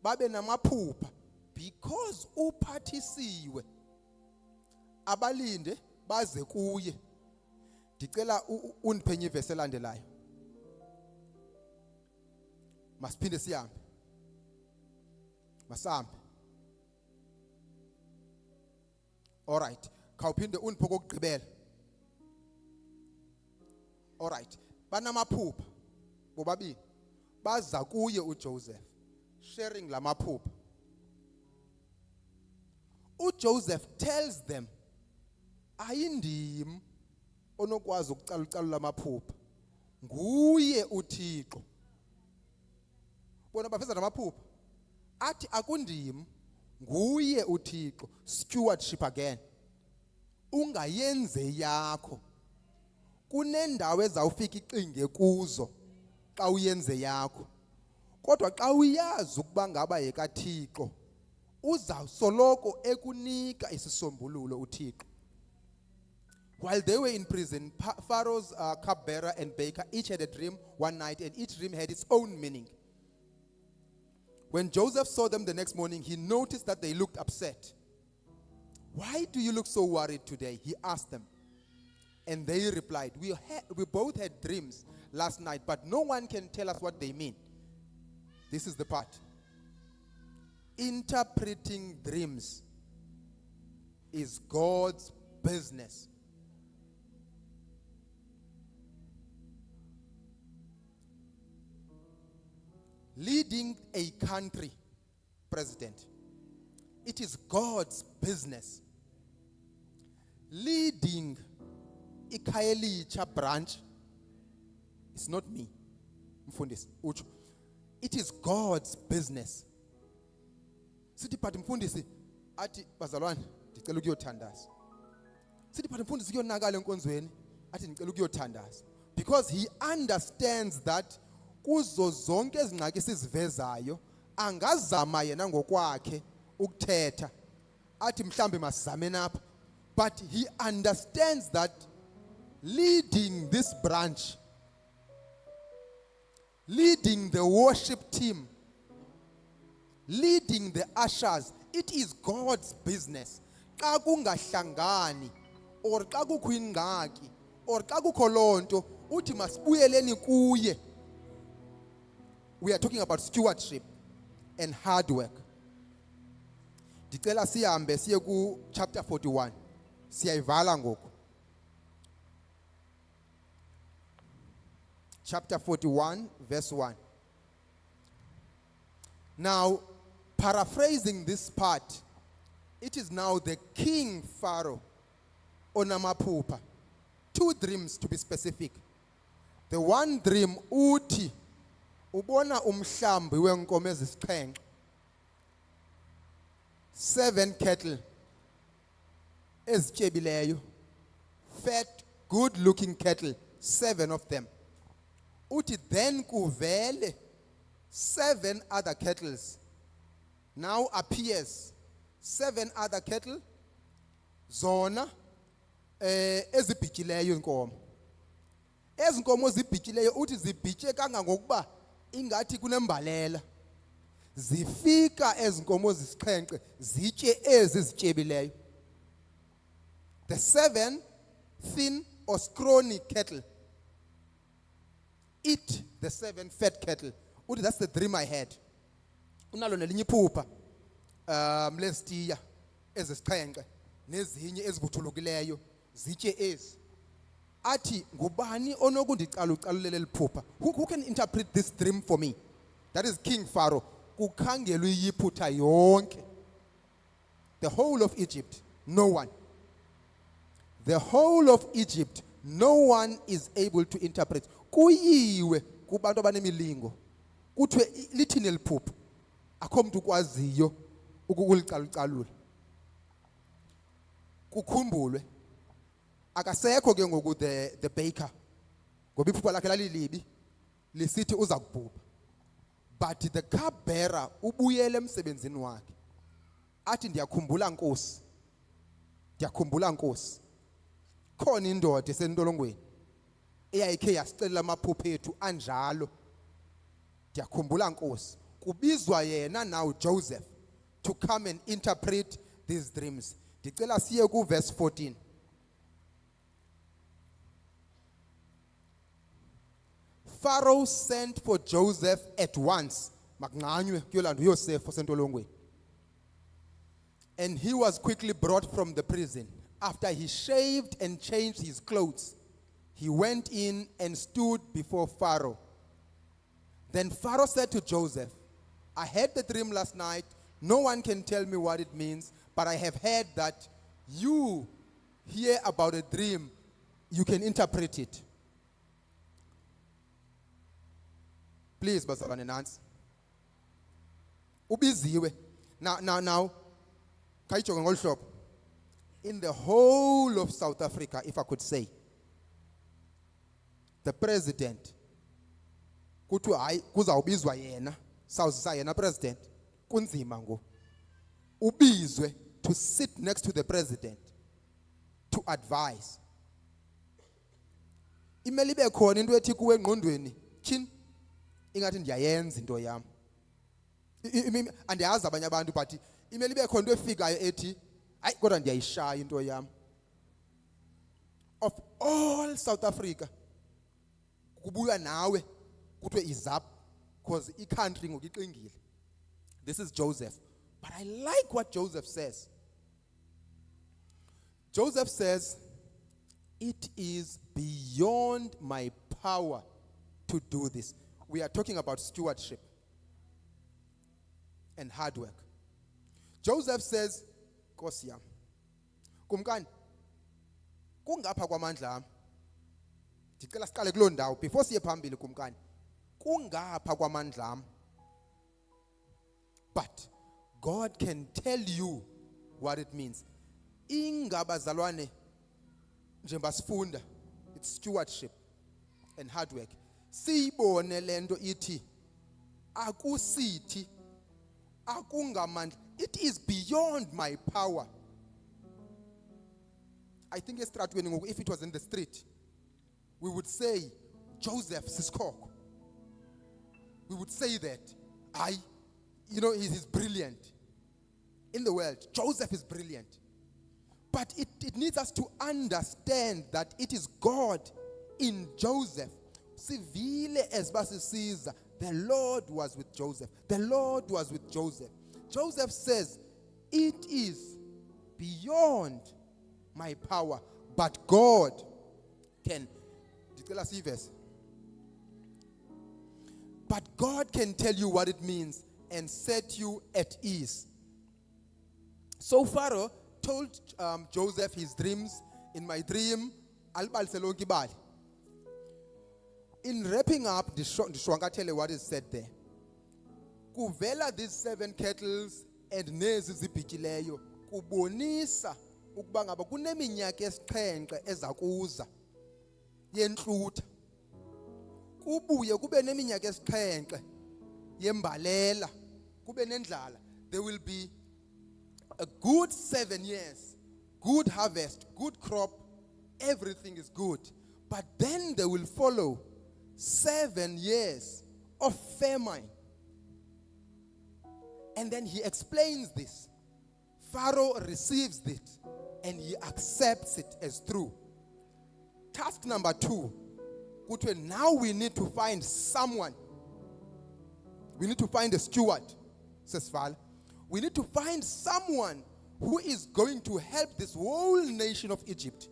babe namaphupha because uphathisiwe, abalinde baze kuye. Ndicela undiphenye ivesi elandelayo. Masiphinde sihambe. Masambe. All right. Khawuphinde undipho kokugqibela. All right. Banamaphupha bobabili. Baza kuye uJoseph sharing lamaphupha. uJoseph tells them, ayindim onokwazi ukucalucalula amaphupha, nguye uThixo. Bona bafeza namaphupha, athi akundim, nguye uThixo. Stewardship again. Ungayenze yakho, kunendawo ezawufika iqinge kuzo xa uyenze yakho. Kodwa xa uyazi ukuba ngaba yekaThixo, uzawusoloko ekunika isisombululo uThixo. While they were in prison, Pharaoh's cupbearer and baker each had a dream one night, and each dream had its own meaning. When Joseph saw them the next morning, he noticed that they looked upset. Why do you look so worried today? He asked them. And they replied, we both had dreams last night, but no one can tell us what they mean. This is the part. Interpreting dreams is God's business. Leading a country, president, it is God's business. Leading iKhayelitsha branch, it's not me. Mfundisi, utsho. It is God's business. Sithi phathi mfundisi, athi bazalwane, ndicela ukuyothandaza. Sithi phathi mfundisi kuyonakala enkonzweni, athi ndicela ukuyothandaza. Because he understands that kuzo zonke ezingxaki sizivezayo angazama yena ngokwakhe ukuthetha athi mhlambe masizame napha, but he understands that leading this branch, leading the worship team, leading the ushers, it is God's business. Xa kungahlangani or xa kukho ingxaki or xa kukho lonto uthi masibuyeleni kuye. We are talking about stewardship and hard work. Ndicela sihambe siye ku chapter 41. Siyayivala ngoku. Chapter 41 verse 1. Now, paraphrasing this part, it is now the king Pharaoh onamaphupha. 2 dreams to be specific. The one dream uthi ubona umhlambi wenkomo ezisixhenxe, 7 cattle ezityebileyo, fat, good looking cattle, 7 of them. Uthi then kuvele 7 other cattle. Now appears 7 other cattle, zona ezibhityileyo inkomo. Ezi nkomo zibhityileyo uthi zibhitye kangangokuba ingathi kunembalela. Zifika ezi nkomo zisixhenxe zitye ezi zityebileyo. The 7 thin or scrawny cattle eat the 7 fat cattle. That's the dream I had. Unalo nelinye iphupha lezitiya ezisixhenxe nezinye ezivuthulukileyo zitye ezi. Athi ngubani onokundicala ucalulele liphupha? Who can interpret this dream for me? That is King Pharaoh. Kukhangelwe iyiphutha yonke. The whole of Egypt, no one. The whole of Egypt, no one is able to interpret. Kuyiwe kubantu abanemilingo. Kuthiwe lithini liphupha? Akho mntu ukwaziyo ukulicalucalula. Kukhumbulwe akasekho ke ngoku the baker. Ngoba iphupha lakhe lalilibi lisithi uza kubhubha. But the cupbearer ubuyele emsebenzini wakhe. Athi ndiyakhumbula Nkosi. Ndiyakhumbula Nkosi. Khona indoda esentolongweni eyayikhe yasicela amaphupho ethu anjalo. Ndiyakhumbula Nkosi. Kubizwa yena now Joseph to come and interpret these dreams. Ndicela siye ku verse 14. Pharaoh sent for Joseph at once. Makunganywe kuyolanda uYosef osentolongweni. And he was quickly brought from the prison. After he shaved and changed his clothes, he went in and stood before Pharaoh. Then Pharaoh said to Joseph, I had the dream last night. No one can tell me what it means, but I have heard that you hear about a dream, you can interpret it. Please, bazalwane nansi. Ubiziwe. Now, kayijonge ngolu hlobo. In the whole of South Africa, if I could say, the president, kuthiwa hayi kuzawubizwa yena, sawuzisa yena president, kunzima ngo. Ubizwe to sit next to the president to advise. Imeli ibe khona into ethi kuwe engqondweni, tyhini ingathi ndiyayenza into yami. Andiyazi abanye abantu but imeli ibe khona into efikayo ethi hayi kodwa ndiyayishaya into yami. Of all South Africa kubuya nawe kuthiwe izap because i-country ngokuqingile. This is Joseph. But I like what Joseph says. Joseph says, it is beyond my power to do this. We are talking about stewardship and hard work. Joseph says, Nkosi yami, kumkani, kungapha kwamandla ami. Ndicela siqale kuloo ndawo before siye phambili kumkani. Kungapha kwamandla ami. But God can tell you what it means. Ingabazalwane njengoba sifunda, it's stewardship and hard work. Siyibone lento ithi akusithi akungamandla. It is beyond my power. I think if it was in the street, we would say Joseph Siskoko. We would say that he's brilliant. In the world, Joseph is brilliant. But it needs us to understand that it is God in Joseph. Sivile esibasisiza, the Lord was with Joseph. The Lord was with Joseph. Joseph says, it is beyond my power, but God can. But God can tell you what it means and set you at ease. So Pharaoh told Joseph his dreams. In my dream, in wrapping up, tell what is said there. Kuvela these 7 kettles and nezi zibhityileyo kubonisa ukuba ngaba kuneminyaka esixhenxe ezakuza yenhlutha. Kubuye kube neminyaka esixhenxe yembalela, kube nendlala. There will be a good 7 years, good harvest, good crop, everything is good. But then there will follow 7 years of famine. And then he explains this. Pharaoh receives it and he accepts it as true. task number 2, now we need to find someone. We need to find a steward, says Val. We need to find someone who is going to help this whole nation of Egypt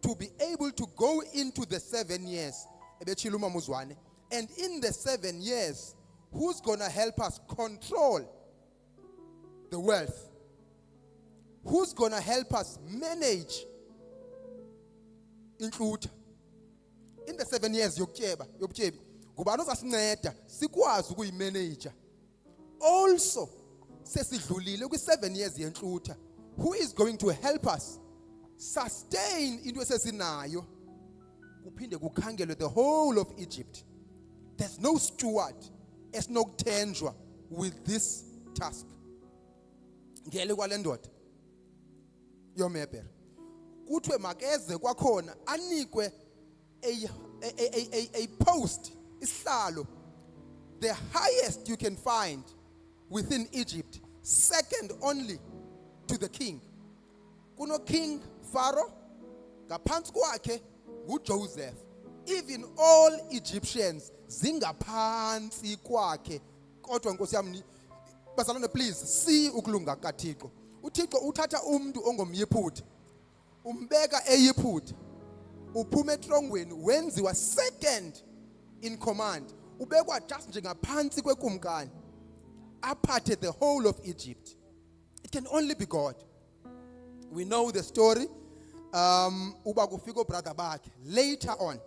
to be able to go into the 7 years. And in the 7 years, who's going to help us control the wealth? Who's going to help us manage include in the 7 years yobutyebi ngubani ozasinceda sikwazi ukuyimanage. Also sesidlulile kwi7 years yenhlutha, who is going to help us sustain into esesinayo kuphinde kukhangelwe the whole of Egypt. There's no steward esinokuthenjwa with this task. Ngele kwale ndoda yomebhere kuthiwe makeze kwakhona anikwe a post, isihlalo, the highest you can find within Egypt, second only to the king. Kuno King Pharaoh, ngaphansi kwakhe nguJoseph. Even all Egyptians zingaphansi kwakhe. Kodwa Nkosi yami, bazalwane, please see ukulunga kaThixo. uThixo uthatha umuntu ongomyiphutha umbeka eyiphutha, uphuma etrongweni wenziwa second in command, ubekwa just njengaphansi kwekumkani, aphathe the whole of Egypt. It can only be God. We know the story. Uba kufika brother bakhe later on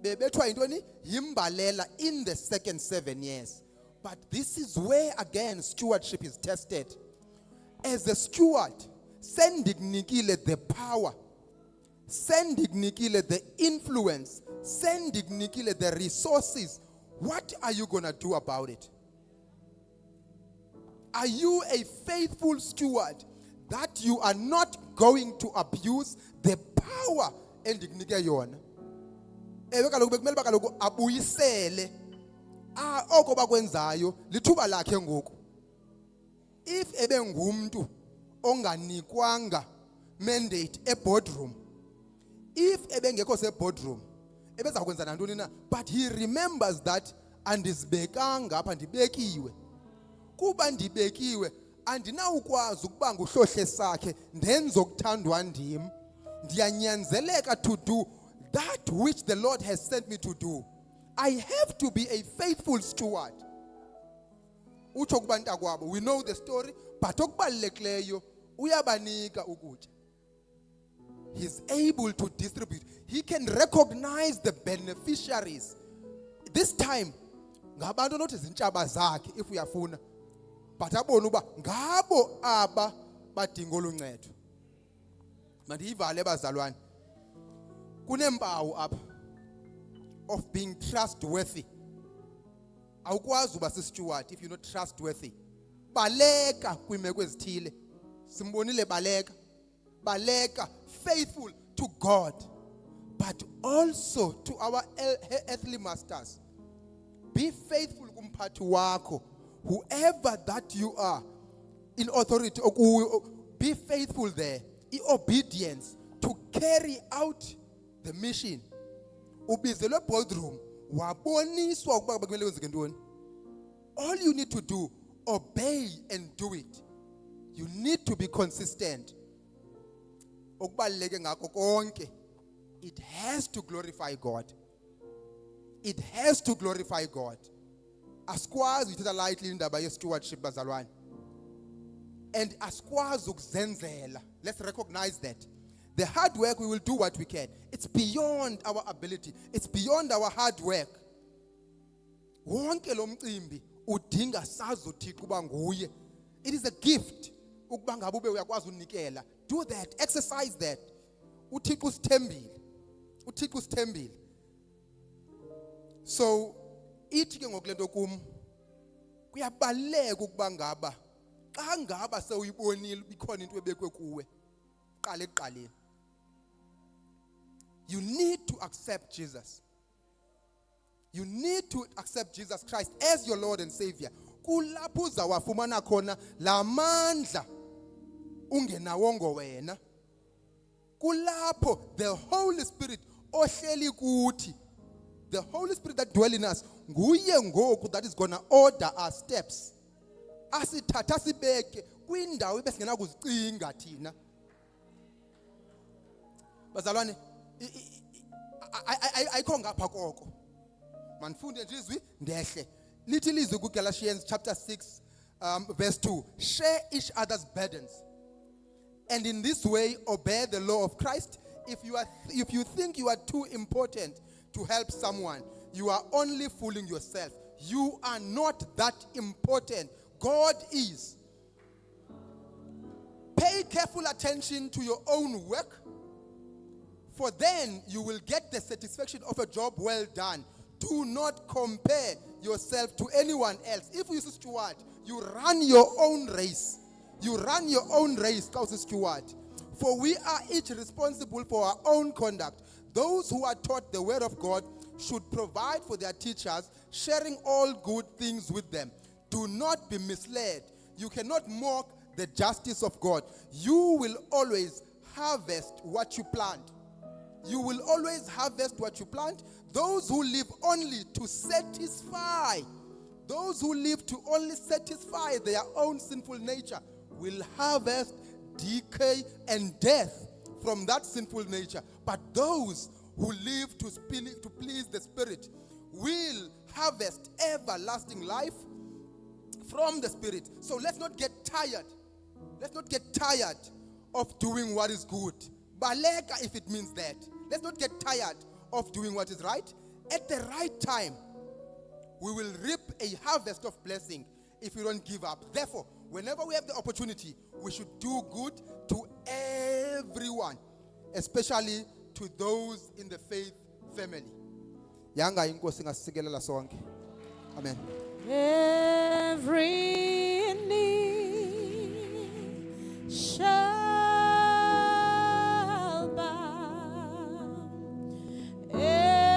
bebethwa intoni yimbalela in the second 7 years. But this is where again stewardship is tested. As a steward, sendikunikile the power, sendikunikile the influence, sendikunikile the resources. What are you going to do about it? Are you a faithful steward that you are not going to abuse the power endikunike yona? Ewe kaloku bekumele bakaloku abuyisele oko bakwenzayo lithuba lakhe ngoku. If ebengumntu onganikwanga mandate boardroom, if ebengekho boardroom, ebeza kwenza nantoni na, but he remembers that andizibekanga apha ndibekiwe. Kuba ndibekiwe andinawukwazi ukuba nguhlohle sakhe ndenze okuthandwa ndim, ndiyanyanzeleka to do that which the Lord has sent me to do. I have to be a faithful steward. Utsho kubantu akwabo, we know the story, but okubalulekileyo uyabanika ukutya. He's able to distribute. He can recognize the beneficiaries. This time ngabantu not izintshaba zakhe if uyafuna, but abone uba ngabo aba badinga oluncedo. Mandiyivale bazalwane, kunempawu apha of being trustworthy. Awukwazi uba si-steward if you're not trustworthy. Baleka kwiimeko ezithile. Simbonile baleka, faithful to God, but also to our earthly masters. Be faithful kumphathi wakho, whoever that you are in authority. Be faithful there. Obedience to carry out the mission. Ubizelwe boardroom, waboniswa ukuba bekumele wenzeke ntoni. All you need to do, obey and do it. You need to be consistent. Okubaluleke ngakho konke, it has to glorify God. It has to glorify God. Asikwazi uthatha lightly indaba ye-stewardship bazalwane. And asikwazi ukuzenzela. Let's recognize that. The hard work, we will do what we can. It's beyond our ability. It's beyond our hard work. Wonke lo mcimbi udinga sazi uThixo uba nguye. It is a gift ukuba ngabe ube uyakwazi unikela. Do that. Exercise that. uThixo usithembile. So ithi ke ngokulento kum kuyabaleka ukuba ngaba xa ngaba sewuyibonile bikhona into ebekwe kuwe qala ekuqaleni. You need to accept Jesus. You need to accept Jesus Christ as your Lord and Savior. Kulapho uzawafumana khona lamandla ungenawongo wena. Kulapho the Holy Spirit ohleli kuthi, the Holy Spirit that dwells in us, nguye ngoku that is going to order our steps. Asithatha sibeke kwindawo ebesingena kuzicinga thina. Bazalwane, ayikho ngapha koko. Manfunde nje izwi ndehle. Lithi lizwi kuGalatians chapter 6 verse 2. Share each other's burdens. And in this way obey the law of Christ. If you think you are too important to help someone, you are only fooling yourself. You are not that important. God is. Pay careful attention to your own work, for then you will get the satisfaction of a job well done. Do not compare yourself to anyone else. If you see steward, you run your own race. You run your own race, Kausi steward. For we are each responsible for our own conduct. Those who are taught the word of God should provide for their teachers, sharing all good things with them. Do not be misled. You cannot mock the justice of God. You will always harvest what you plant. You will always harvest what you plant. Those who live only to satisfy, those who live to only satisfy their own sinful nature will harvest decay and death from that sinful nature. But those who live to please the Spirit will harvest everlasting life from the Spirit. So let's not get tired. Let's not get tired of doing what is good. Baleka if it means that. Let's not get tired of doing what is right. At the right time, we will reap a harvest of blessing if we don't give up. Therefore, whenever we have the opportunity, we should do good to everyone, especially to those in the faith family. Yanga inkosi ngasikelela sonke. Amen. Every